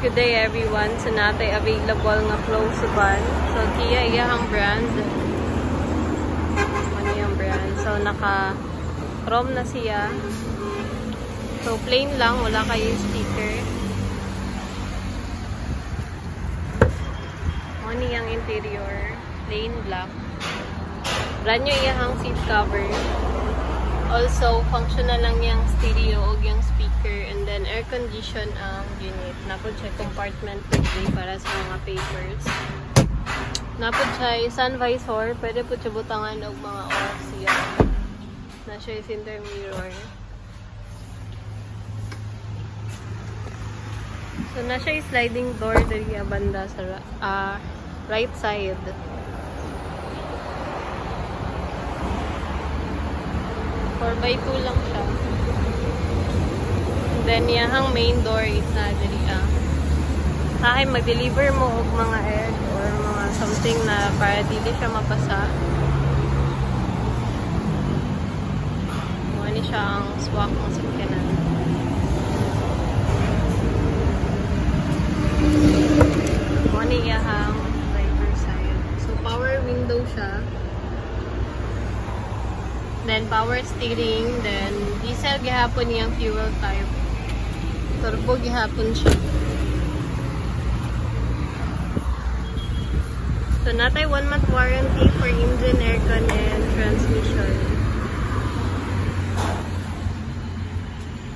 Good day everyone. So natay available nga clothes ban. So Kia iyahang brand. Ano yung brand? So naka chrome na siya. So plain lang, wala kayo sticker. Ano yung interior? Plain black. Brand new iyahang seat cover. Also, functional lang yung stereo o yung speaker, and then air condition ang unit. Napod siya compartment para sa mga papers. Napod siya sun visor, pwede po siya butangan og mga oras siya. Na siya yung center mirror. So na siya yung sliding door dari banda sa right side. By 2 lang siya. And then, yung main door is na dali sa akin, mag-deliver mo og mga egg or mga something na para dili siya mapasa. Ano siya ang swak ng sakyanan. Ano yung driver side. So, power window siya. Then, power steering. Then, diesel gihapon niyang fuel type. Turbo gihapon siya. So, natay 1-month warranty for engine, aircon, and transmission.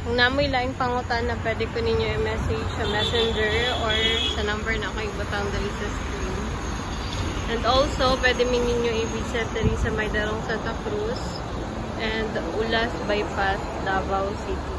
Kung namoy laing pangutan na pwede ko ninyo i-message sa messenger or sa number na kayo butang dali sa screen. And also, pwede ninyo i-visit dali sa Maydarong Santa Cruz and Ulas Bypass, Davao City.